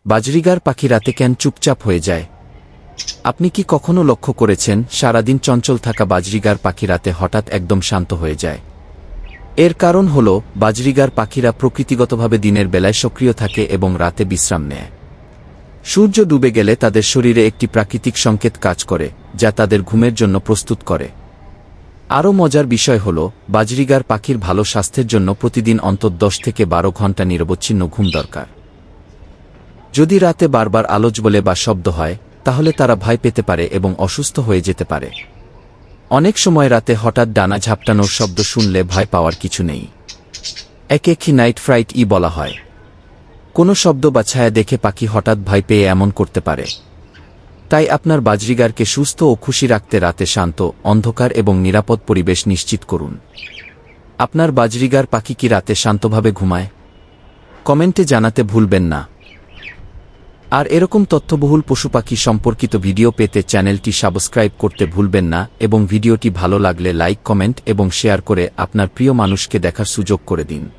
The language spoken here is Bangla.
বাজরিগার পাখি রাতে কেন চুপচাপ হয়ে যায়? আপনি কি কখনো লক্ষ্য করেছেন সারাদিন চঞ্চল থাকা বাজরিগার পাখি রাতে হঠাৎ একদম শান্ত হয়ে যায়? এর কারণ হল বাজরিগার পাখিরা প্রকৃতিগতভাবে দিনের বেলায় সক্রিয় থাকে এবং রাতে বিশ্রাম নেয়। সূর্য ডুবে গেলে তাদের শরীরে একটি প্রাকৃতিক সংকেত কাজ করে যা তাদের ঘুমের জন্য প্রস্তুত করে। আরও মজার বিষয় হল বাজরিগার পাখির ভালো স্বাস্থ্যের জন্য প্রতিদিন অন্তত 10 থেকে 12 ঘণ্টা নিরবচ্ছিন্ন ঘুম দরকার। যদি রাতে বারবার আলোচবলে বা শব্দ হয় তাহলে তারা ভয় পেতে পারে এবং অসুস্থ হয়ে যেতে পারে। অনেক সময় রাতে হঠাৎ ডানা ঝাপটানোর শব্দ শুনলে ভয় পাওয়ার কিছু নেই। একে কি নাইট ফ্রাইট বলা হয়। কোনো শব্দ বা ছায়া দেখে পাখি হঠাৎ ভয় পেয়ে এমন করতে পারে। তাই আপনার বাজরিগারকে সুস্থ ও খুশি রাখতে রাতে শান্ত, অন্ধকার এবং নিরাপদ পরিবেশ নিশ্চিত করুন। আপনার বাজরিগার পাখি কি রাতে শান্তভাবে ঘুমায়? কমেন্টে জানাতে ভুলবেন না। আর এরকম তথ্যবহুল পশুপাখি সম্পর্কিত ভিডিও পেতে চ্যানেলটি সাবস্ক্রাইব করতে ভুলবেন না এবং ভিডিওটি ভালো লাগলে লাইক, কমেন্ট এবং শেয়ার করে আপনার প্রিয় মানুষকে দেখার সুযোগ করে দিন।